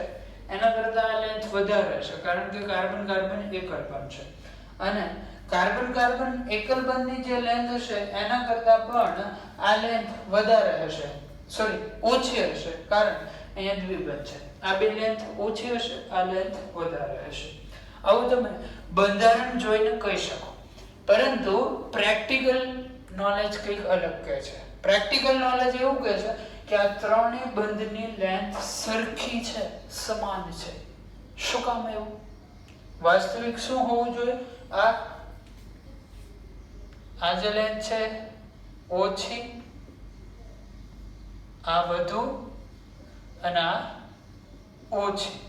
એના કરતાં આ લેન્થ વધારે હશે, કારણ કે કાર્બન કાર્બન એકલ બંધ છે. અને કાર્બન કાર્બન એકલ બંધની જે લેન્થ હશે એના કરતાં પણ આ લેન્થ વધારે હશે, સોરી ઓછી હશે, કારણ અહીંયા દ્વિબંધ છે. આ બે લેન્થ ઓછી હશે, આ લેન્થ વધારે હશે. આવું તમે બંધારણ જોઈને કહી શકો. પરંતુ પ્રેક્ટિકલ નોલેજ કંઈક અલગ કહે છે. પ્રેક્ટિકલ નોલેજ એવું કહે છે કે આ ત્રણેય બંધની લેન્થ સરખી છે, સમાન છે. શું કામ એવું? વાસ્તવિક શું હોવું જોઈએ? આ જે લેન્થ છે ઓછી, આ વધુ અને આ ઓછી,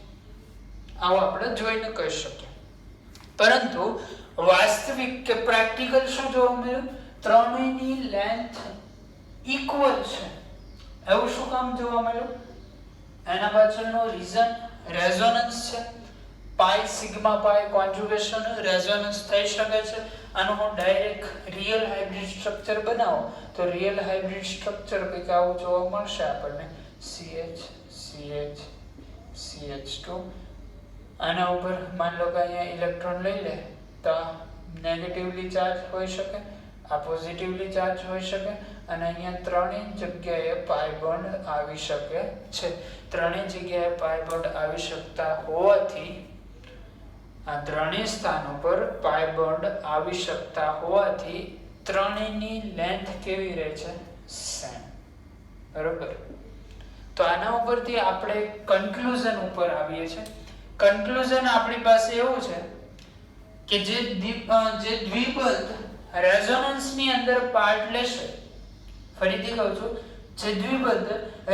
આવું આપણે જોઈને કહી શકીએ. પરંતુ વાસ્તવિક કે પ્રેક્ટિકલ શું જોવા મળ્યું? ત્રણેયની લેન્થ ઇક્વલ છે. એવું શું કામ જોવા મળ્યું? એના પાછળનો રીઝન રેઝોનન્સ છે. પાઈ સિગ્મા પાઈ કોન્જુગેશન રેઝોનન્સ થઈ શકે છે. આનો હું ડાયરેક્ટ રિયલ હાઇબ્રિડ સ્ટ્રક્ચર બનાવો તો રિયલ હાઇબ્રિડ સ્ટ્રક્ચર કંઈક આવું જોવા મળશે આપણને. CH CH CH2. આના ઉપર માન લો કે અહીંયા ઇલેક્ટ્રોન લઈ લે તો નેગેટિવલી ચાર્જ હોઈ શકે, આ પોઝિટિવલી ચાર્જ હોઈ શકે અને અહીંયા ત્રણેય જગ્યાએ પાઈ બોન્ડ આવી શકે છે. ત્રણેય જગ્યાએ પાઈ બોન્ડ આવી શકતા હોવાથી આ ત્રણેય સ્થાનો પર પાઈ બોન્ડ આવી શકતા હોવાથી ત્રણેયની લેન્થ કેવી રહે છે? સેમ. બરોબર. તો આના ઉપરથી આપણે કન્ક્લુઝન ઉપર આવીએ છીએ. કન્ક્લુઝન આપણી પાસે એવું છે કે જે દ્વિબંધ રેઝોનન્સની અંદર પાર્ટ લેશે, ફરીથી કહું છું, જે દ્વિબંધ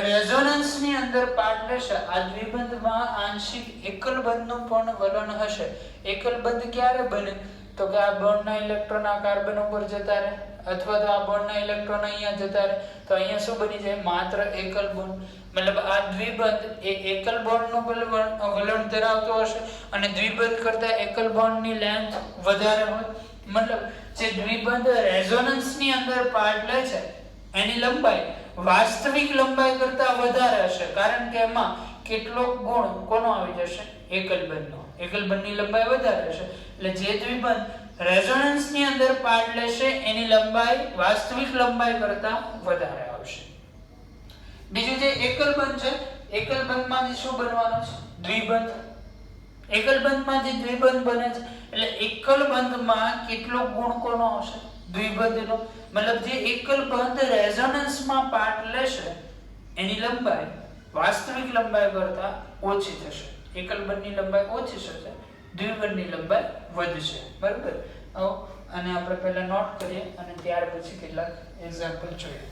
રેઝોનન્સની અંદર પાર્ટ લેશે, આ દ્વિબંધમાં આંશિક એકલ બંધનું પણ વલણ હશે. એકલ બંધ ક્યારે બને? તો કે આ બોન્ડના ઇલેક્ટ્રોન આ કાર્બન ઉપર જતા રહે, અથવા તો આ બોન્ડના ઇલેક્ટ્રોન અહીંયા જતા રહે, તો અહીંયા શું બની જાય? માત્ર એકલ બોન્ડ. મતલબ આ દ્વિબંધ એ એકલ બોન્ડનું વલણ ધરાવતો હશે અને દ્વિબંધ કરતા એકલ બોન્ડની લેન્થ વધારે હોય. મતલબ જે દ્વિબંધ રેઝોનન્સની અંદર પાર્ટ લે છે એની લંબાઈ વાસ્તવિક લંબાઈ કરતા વધારે હશે, કારણ કે એમાં કેટલોક ગુણ કોનો આવી જશે? એકલ બંધનો. એકલ બંધની લંબાઈ વધારે હશે, એટલે જે દ્વિબંધ રેઝોનન્સની અંદર પાર્ટ લેશે એની લંબાઈ વાસ્તવિક લંબાઈ કરતા વધારે આવશે. બીજું જે એકલ બંધ છે, એકલ બંધમાંથી શું બનવાનું છે? દ્વિબંધ. એકલ બંધમાંથી દ્વિબંધ બને છે, એટલે એકલ બંધમાં કેટલો ગુણ કોનો આવશે? દ્વિબંધનો. મતલબ જે એકલ બંધ રેઝોનન્સમાં પાર્ટ લેશે એની લંબાઈ વાસ્તવિક લંબાઈ કરતા ઓછી થશે. એકલ બંધની લંબાઈ ઓછી થશે, દ્વિબંધની લંબાઈ વધશે. બરાબર. અને આપણે પહેલા નોટ કરીએ અને ત્યાર પછી કેટલાક એક્ઝામ્પલ જોઈએ.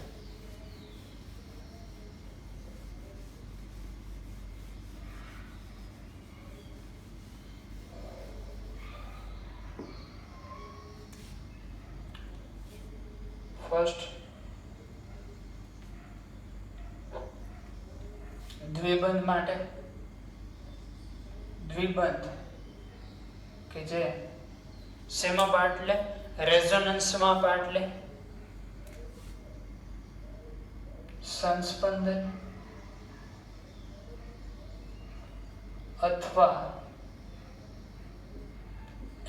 ફર્સ્ટ, દ્વિબંધ માટે દ્વિબંધ કે જે શેમાં પાર્ટ લે? રેઝોનન્સમાં પાર્ટ લે. સંસ્પંદન અથવા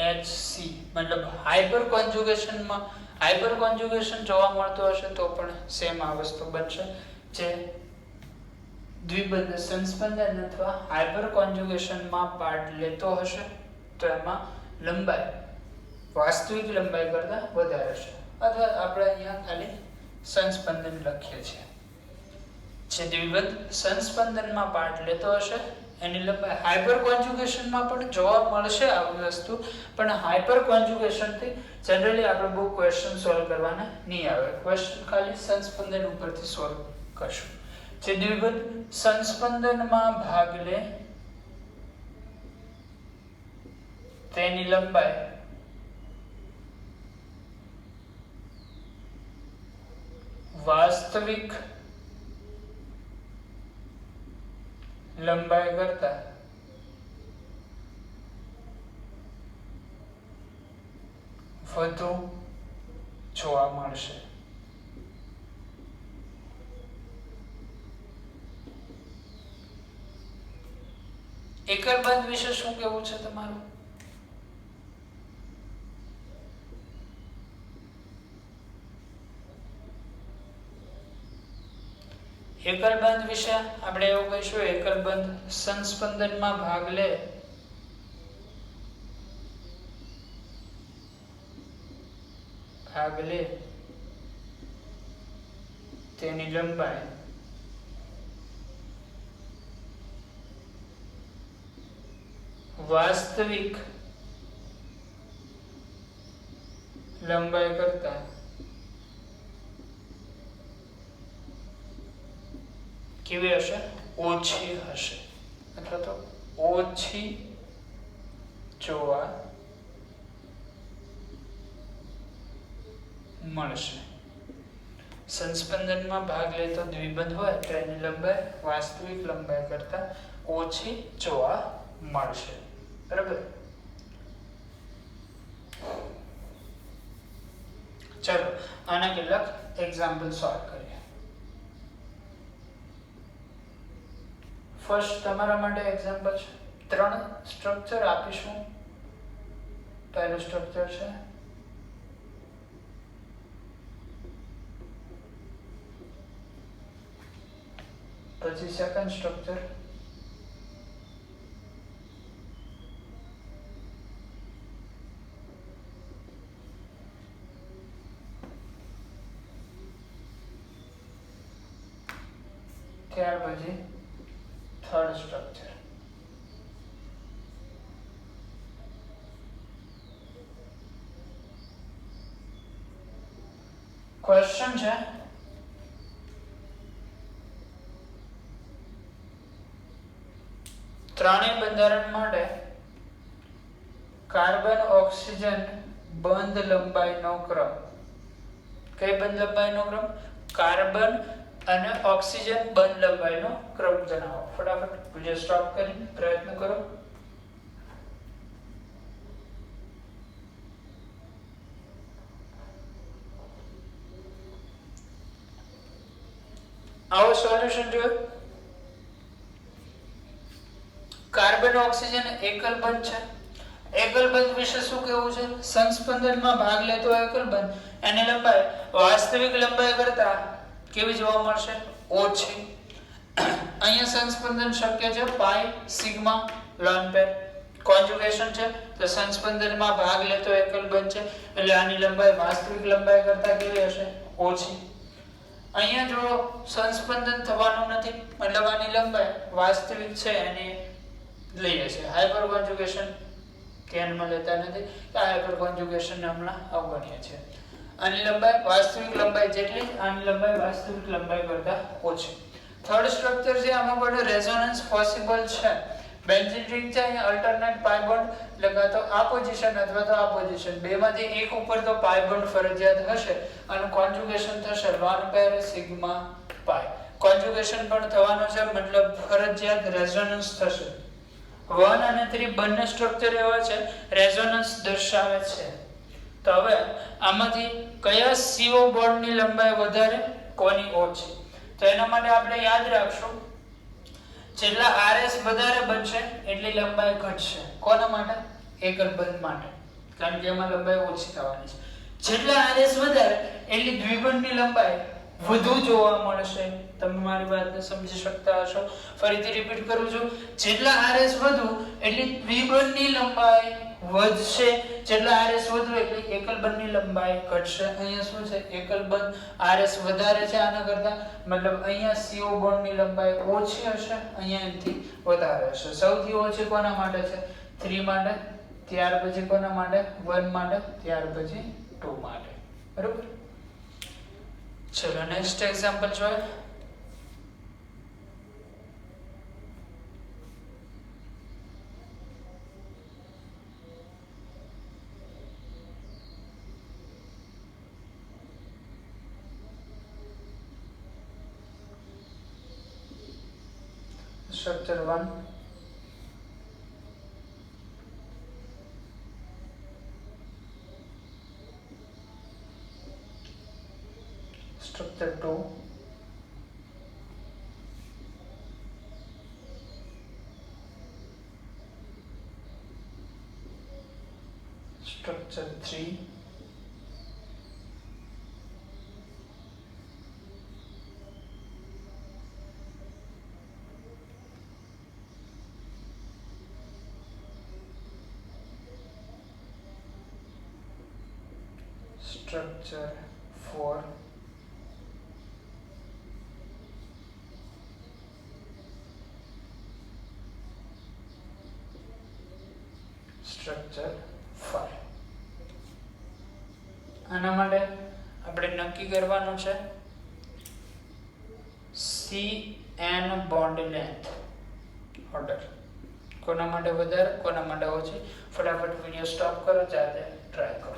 HC, મતલબ હાઇપર કોન્જુગેશનમાં હાઇપર કોન્જુગેશન જોવા મળતું હશે તો પણ સેમ આ વસ્તુ બનશે. જે દ્વિબંધ સંસ્પંદન અથવા હાઇપર કોન્જુગેશનમાં પાર્ટ લેતો હશે તો એમાં લંબાઈ વાસ્તવિક લંબાઈ કરતા વધારે હશે. અથવા આપણે અહીંયા ખાલી સંસ્પંદન લખીએ છીએ. જે દ્વિબંધ સંસ્પંદનમાં પાર્ટ લેતો હશે એની લંબાઈ હાઇપર કોન્જુગેશનમાં પણ જોવા મળશે આવી વસ્તુ, પણ હાઇપર કોન્જુગેશનથી જનરલી આપણે બહુ ક્વેશ્ચન સોલ્વ કરવાના નહીં આવે. ક્વેશ્ચન ખાલી સંસ્પંદન ઉપરથી સોલ્વ કરશું. જે દ્વિબંધ સંસ્પંદનમાં ભાગ લે તેની લંબાઈ વાસ્તવિક લંબાઈ કરતા વધુ જોવા મળશે. એકલ બંધ વિશે શું કહેવું છે તમારું? એકલ બંધ વિશે આપણે એવું કહીશું, એકલ બંધ સંસ્પંદનમાં ભાગ લે તેની લંબાઈ વાસ્તવિક લંબાઈ કરતા કેવી હશે? ઓછી હશે, અથવા તો ઓછી જોવા મળશે. સંસ્પંદનમાં ભાગ લેતો દ્વિબંધ હોય તો એની લંબાઈ વાસ્તવિક લંબાઈ કરતા ઓછી જોવા મળશે. બરાબર. ચલો આના કેટલાક એક્ઝામ્પલ સોલ્વ કરીએ. ફર્સ્ટ તમારા માટે એક્ઝામ્પલ છે. 3 સ્ટ્રક્ચર આપીશું. પહેલું સ્ટ્રક્ચર છે પછી સેકન્ડ સ્ટ્રક્ચર ત્યાર પછી થર્ડ સ્ટ્રક્ચર. ક્વેશ્ચન છે ત્રણેય બંધારણ માટે કાર્બન ઓક્સિજન બંધ લંબાઈનો ક્રમ. કઈ બંધ લંબાઈનો ક્રમ? કાર્બન અને ઓક્સિજન બંધ લંબાઈનો ક્રમ જણાવો. ફટાફટ વિડિયો સ્ટોપ કરીને પ્રયત્ન કરો. આવો સોલ્યુશન જોયો. કાર્બન ઓક્સિજન એકલ બંધ છે. એકલ બંધ વિશે શું કહેવું છે? સંસ્પંદનમાં ભાગ લેતો એકલ બંધ એની લંબાઈ વાસ્તવિક લંબાઈ કરતા કેવી જોવા મળશે? ઓછી. અહીંયા સંસ્પંદન શક્ય છે પાઈ સિગ્મા લોન પેર. કોન્જુગેશન છે તો સંસ્પંદનમાં ભાગ લેતો એકલ બંધ છે એટલે આની લંબાઈ વાસ્તવિક લંબાઈ કરતા કેવી હશે? ઓછી. અહીંયા જો સંસ્પંદન થવાનું નથી મતલબ આની લંબાઈ વાસ્તવિક છે એની લઈએ છે. હાઇપર કોન્જુગેશન ધ્યાનમાં લેતા નથી કે હાઇપર કોન્જુગેશન ને હમણાં અવગણીએ છીએ. આની લંબાઈ વાસ્તવિક લંબાઈ જેટલી, આની લંબાઈ વાસ્તવિક લંબાઈ કરતા ઓછી. થર્ડ સ્ટ્રક્ચર છે આમાં પણ રેઝોનન્સ પોસિબલ છે. બેન્ઝીન રિંગ છે અહીંયા અલ્ટરનેટ પાઈ બોન્ડ એટલે તો આ પોઝિશન અથવા તો આ પોઝિશન બેમાંથી એક ઉપર તો પાઈ બોન્ડ ફરજિયાત હશે અને કોન્જુગેશન થશે લોન પેર સિગ્મા પાઈ. કોન્જુગેશન પણ થવાનું છે મતલબ ફરજિયાત રેઝોનન્સ થશે. 1 અને 3 બંને સ્ટ્રક્ચર એવા છે રેઝોનન્સ દર્શાવે છે. તો હવે આમાંથી કયા CO બોન્ડની લંબાઈ વધારે કોની ઓછી? તો એના માટે આપણે યાદ રાખશું જેટલા RS વધારે બનશે એટલી લંબાઈ ઘટશે. કોના માટે? એકલ બંધ માટે, કારણ કે એમાં લંબાઈ ઓછી થવાની છે. જેટલા RS વધારે એટલી દ્વિબંધની લંબાઈ વધુ જોવા મળશે. તમે મારી વાતને સમજી શકતા હશો. ફરીથી રિપીટ કરું છું, જેટલા RS વધુ એટલી દ્વિબંધની લંબાઈ વધશે. જેટલા RS વધુ એટલી એકલ બંધની લંબાઈ ઘટશે. અહીંયા શું છે? એકલ બંધ RS વધારે છે આના કરતા મતલબ અહીંયા CO બોન્ડની લંબાઈ ઓછી હશે, અહીંયા એનાથી વધારે હશે. સૌથી ઓછી કોના માટે છે? 3 માટે, ત્યાર પછી કોના માટે? 1 માટે, ત્યાર પછી 2 માટે. બરોબર. ચલો નેક્સ્ટ એક્ઝામ્પલ જોઈએ. Structure 1 structure 2 structure 3 structure 4 structure 5. આના માટે આપણે નક્કી કરવાનું છે CN બોન્ડ લેન્થ ઓર્ડર. કોના માટે વધારે કોના માટે ઓછી? ફટાફટ વિડિયો સ્ટોપ કરો, જાતે ટ્રાય કરો.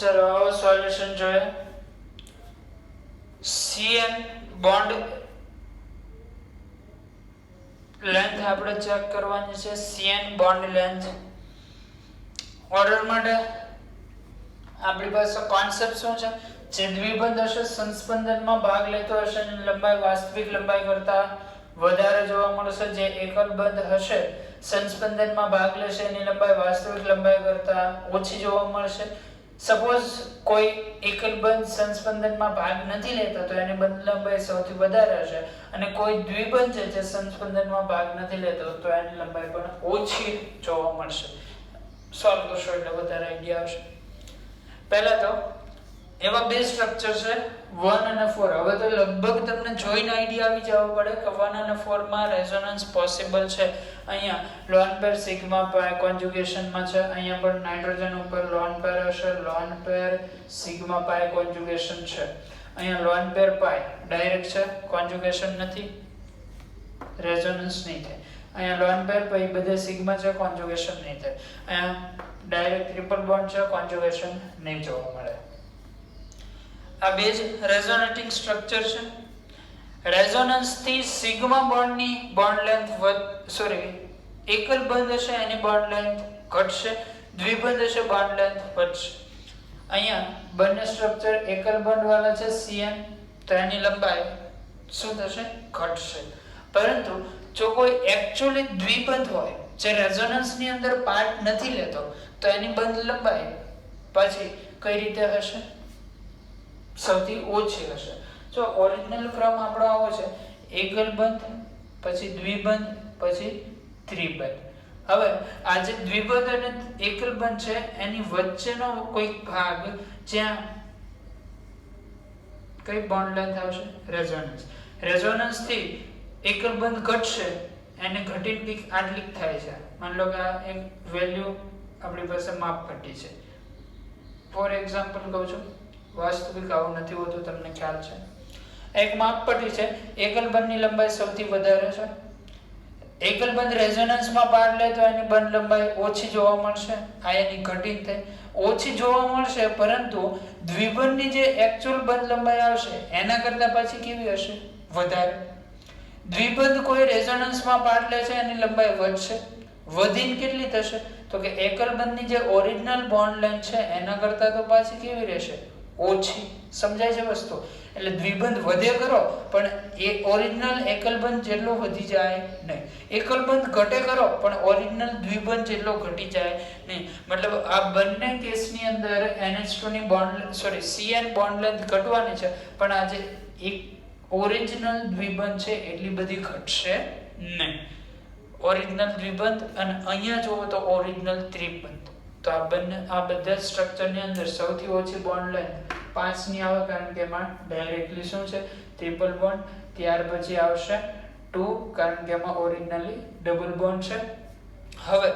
ચલો આવો સોલ્યુશન જોઈએ. CN બોન્ડ લેન્થ આપણે ચેક કરવાની છે. CN બોન્ડ લેન્થ ઓર્ડર માટે આપણી પાસે કોન્સેપ્ટ શું છે? જે દ્વિબંધ હશે સંસ્પંદનમાં ભાગ લેતો હશે એની લંબાઈ વાસ્તવિક લંબાઈ કરતા વધારે જોવા મળશે. જે એકલ બંધ હશે સંસ્પંદનમાં ભાગ લેશે એની લંબાઈ વાસ્તવિક લંબાઈ કરતા ઓછી જોવા મળશે. સપોઝ કોઈ એકલ બંધ સંસ્પંદનમાં ભાગ નથી લેતા તો એની બંધ લંબાઈ સૌથી વધારે હશે, અને કોઈ દ્વિબંધ છે જે સંસ્પંદનમાં ભાગ નથી લેતો તો એની લંબાઈ પણ ઓછી જોવા મળશે. સોલ્વ કરશો એટલે વધારે આઈડિયા આવશે. પહેલા તો એવા બે સ્ટ્રક્ચર છે 1 અને 4. હવે તો લગભગ તમને જોઈને આઈડિયા આવી જવો પડે કે 1 અને 4 માં રેઝોનન્સ પોસિબલ છે. અહીંયા લોન પેર સિગ્મા પાય કોન્જુગેશનમાં છે, અહીંયા પણ નાઇટ્રોજન ઉપર લોન પેર હશે, લોન પેર સિગ્મા પાય કોન્જુગેશન છે. અહીંયા લોન પેર પાય ડાયરેક્ટ છે, કોન્જુગેશન નથી, રેઝોનન્સ નહીં થાય. અહીંયા લોન પેર પછી બધે સિગ્મા છે, કોન્જુગેશન નહીં થાય. અહીંયા ડાયરેક્ટ ટ્રિપલ બોન્ડ છે, કોન્જુગેશન નહીં જોવા મળે. આ બે જ રેઝોનેટિંગ સ્ટ્રક્ચર છે. રેઝોનન્સ થી સિગ્મા બોન્ડની બોન્ડ લેન્થ એકલ બંધ હશે એની બોન્ડ લેન્થ ઘટશે, દ્વિબંધ હશે બોન્ડ લેન્થ વધશે. અહીંયા બંને સ્ટ્રક્ચર એકલ બંધ વાળા છે CN, તો એની લંબાઈ શું થશે? ઘટશે. પરંતુ જો કોઈ એક્ચ્યુઅલી દ્વિબંધ હોય જે રેઝોનન્સ ની અંદર પાર્ટ નથી લેતો તો એની બંધ લંબાઈ પછી કઈ રીતે હશે? સૌથી ઓછી હશે. જો ઓરિજિનલ ક્રમ આપણો આવો છે, એકલ બંધ પછી દ્વિબંધ પછી ત્રિબંધ. હવે આ જે દ્વિબંધ અને એકલ બંધ છે એની વચ્ચેનો કોઈ ભાગ જ્યાં કઈ બોન્ડ લેન્થ આવશે? રેઝોનન્સ. રેઝોનન્સ થી એકલ બંધ ઘટશે, એને ઘટીને કંઈક આટલી થાય છે. માની લો કે આ એક વેલ્યુ આપણી પાસે માપપટ્ટી છે. ફોર એક્ઝામ્પલ કહું છું, વાસ્તવિક આવું નથી હોતું, તમને ખ્યાલ છે. એક માપપટ્ટી છે, એકલ બંધની લંબાઈ સૌથી વધારે છે. એકલ બંધ રેઝોનન્સમાં ભાગ લે તો એની બંધ લંબાઈ ઓછી જોવા મળશે, આ એની ઘટી થાય, ઓછી જોવા મળશે. પરંતુ દ્વિબંધની જે એકચ્યુઅલ બંધ લંબાઈ આવશે એના કરતા પાછી કેવી હશે? વધારે. દ્વિબંધ કોઈ રેઝોનન્સમાં પાર્ટ લે છે એની લંબાઈ વધશે, વધીને કેટલી થશે? તો કે એકલ બંધની જે ઓરિજિનલ બોન્ડ લેન્થ છે એના કરતા તો પાછી કેવી રહેશે? ઓછી. સમજાય છે વસ્તુ? એટલે દ્વિબંધ વધે કરો પણ એ ઓરિજિનલ એકલ બંધ જેટલો વધી જાય નહીં. એકલ બંધ ઘટે કરો પણ ઓરિજિનલ દ્વિબંધ જેટલો ઘટી જાય નહીં. મતલબ આ બંને કેસની અંદર NH2 ની CN બોન્ડ લેન્થ ઘટવાની છે, પણ આ જે એક ઓરિજિનલ દ્વિબંધ છે એટલી બધી ઘટશે નહીં. ઓરિજિનલ દ્વિબંધ અને અહીંયા જોવો તો ઓરિજિનલ ત્રિબંધ. તો આ બધા સ્ટ્રક્ચરની અંદર સૌથી ઓછી બોન્ડ લેન્થ 5 ની આવે, કારણ કે એમાં ડાયરેક્ટલી શું છે? Triple bond. ત્યાર પછી આવશે 2, કારણ કે એમાં ઓરિજિનલી ડબલ બોન્ડ છે. હવે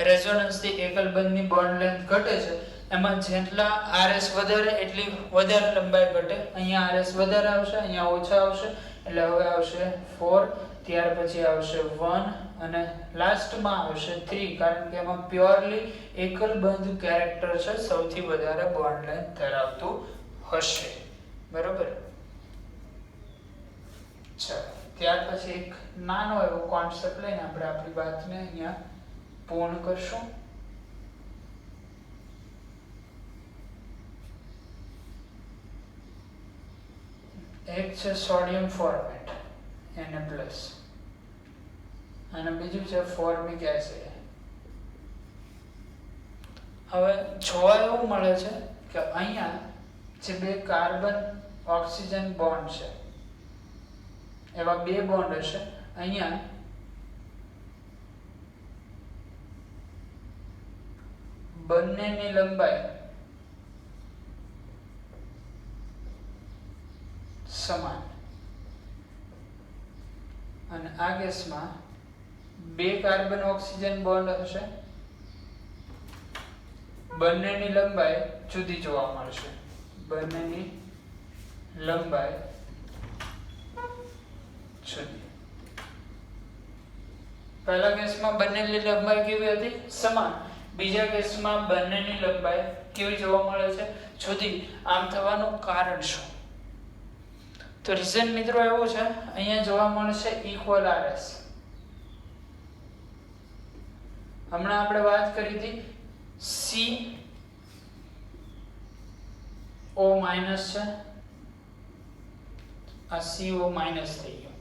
રેઝોનન્સ થી એકલ બંધની બોન્ડ લેન્થ ઘટે છે, એમાં જેટલા RS વધારે એટલી વધારે લંબાઈ ઘટે. અહીંયા RS વધારે આવશે, અહીંયા ઓછા આવશે, એટલે હવે આવશે 4, ત્યાર પછી આવશે 1 અને લાસ્ટમાં આવશે 3, કારણ કે એમાં પ્યોરલી એકલ બંધ કેરેક્ટર છે, સૌથી વધારે બોન્ડ લેન્થ ધરાવતું હશે. બરોબર? ચાલો, ત્યાર પછી એક નાનો એવો કોન્સેપ્ટ લઈને આપણે આપણી વાતને અહીંયા પૂર્ણ કરશું. એક છે સોડિયમ ફોર્મેટ Na+, અને બીજું છે ફોર્મિક એસિડ. હવે જોવા એવું મળે છે કે અહીંયા જે બે કાર્બન ઓક્સિજન બોન્ડ છે એવા બે બોન્ડ હશે. અહીંયા બંનેની લંબાઈ સમાન, અને આ કેસમાં બે કાર્બન ઓક્સિજન બોન્ડ હશે, બંનેની લંબાઈ જુદી જોવા મળશે. બંનેની લંબાઈ જુદી. પહેલા કેસમાં બંનેની લંબાઈ કેવી હતી? સમાન. બીજા કેસમાં બંનેની લંબાઈ કેવી જોવા મળે છે? જુદી. આમ થવાનું કારણ શું? તો રીઝન મિત્રો એવું છે, અહીંયા જોવા મળશે ઇક્વલ RS. હમણાં આપણે વાત કરી હતી C O માઇનસ છે, આ CO માઇનસ થઈ ગયો,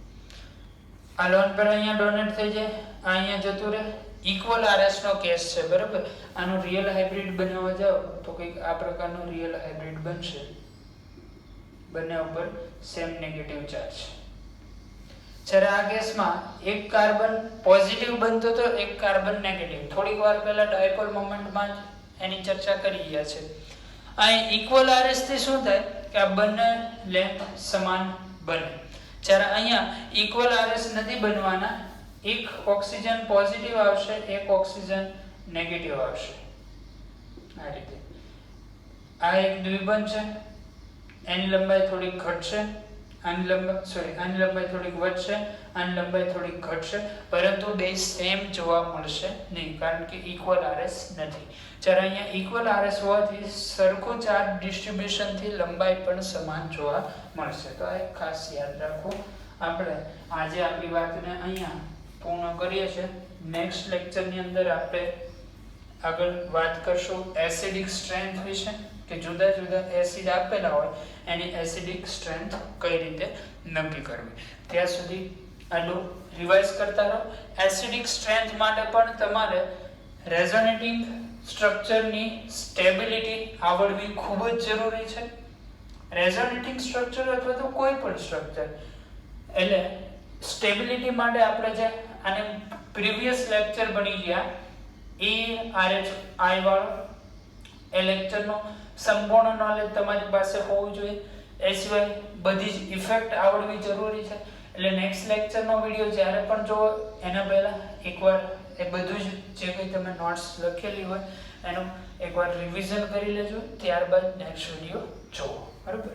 આ લોન પર અહીંયા ડોનેટ થઈ જાય, આ અહીંયા જતું રહે, ઇક્વલ RS નો કેસ છે બરાબર. આનું રિયલ હાઇબ્રિડ બનાવવા જાવ તો કંઈક આ પ્રકારનું રિયલ હાઇબ્રિડ બનશે, બંને ઉપર સેમ નેગેટિવ ચાર્જ. જ્યારે આ કેસમાં એક કાર્બન પોઝિટિવ બનતો તો એક કાર્બન નેગેટિવ, થોડીક વાર પહેલા ડાયપોલ મોમેન્ટમાં એની ચર્ચા કરી ગયા છે. અહીં ઇક્વલ RS થી શું થાય કે આ બંને લેન્થ સમાન બને. જ્યારે અહીંયા ઇક્વલ RS નથી બનવાના, એક ઓક્સિજન પોઝિટિવ આવશે, એક ઓક્સિજન નેગેટિવ આવશે. આ રીતે આ એક દ્વિબંધ છે, એની લંબાઈ થોડીક ઘટશે, આની લંબાઈ થોડીક વધશે, આની લંબાઈ થોડીક ઘટશે, પરંતુ બે સેમ જોવા મળશે નહીં, કારણ કે ઇક્વલ RS નથી. જ્યારે અહીંયા ઇક્વલ RS હોવાથી સરખું ચાર્જ ડિસ્ટ્રીબ્યુશન થી લંબાઈ પણ સમાન જોવા મળશે. તો આ એક ખાસ યાદ રાખવું. આપણે આજે આપણી વાતને અહીંયા પૂર્ણ કરીએ છીએ. નેક્સ્ટ લેક્ચરની અંદર આપણે આગળ વાત કરશું એસિડિક સ્ટ્રેન્થ વિશે, કે જુદા જુદા એસિડ આપેલા હોય એની એસિડિક સ્ટ્રેન્થ કઈ રીતે નક્કી કરવી. ત્યાં સુધી આનું રિવાઇઝ કરતા રહો. એસિડિક સ્ટ્રેન્થ માટે પણ તમારે રેઝોનેટિંગ સ્ટ્રક્ચરની સ્ટેબિલિટી આવડવી ખૂબ જ જરૂરી છે. રેઝોનેટિંગ સ્ટ્રક્ચર અથવા તો કોઈ પણ સ્ટ્રક્ચર, એટલે સ્ટેબિલિટી માટે આપણે જે આને પ્રીવિયસ લેક્ચર બની ગયા ERHI વાળો, એ લેક્ચરનો સંપૂર્ણ નોલેજ તમારી પાસે હોવું જોઈએ. એ સિવાય બધી જ ઇફેક્ટ આવડવી જરૂરી છે. એટલે નેક્સ્ટ લેક્ચરનો વિડીયો જ્યારે પણ જોવો એના પહેલા એકવાર એ બધું જ જે કંઈ તમે નોટ્સ લખેલી હોય એનું એકવાર રિવિઝન કરી લેજો, ત્યારબાદ નેક્સ્ટ વિડીયો જોવો. બરાબર.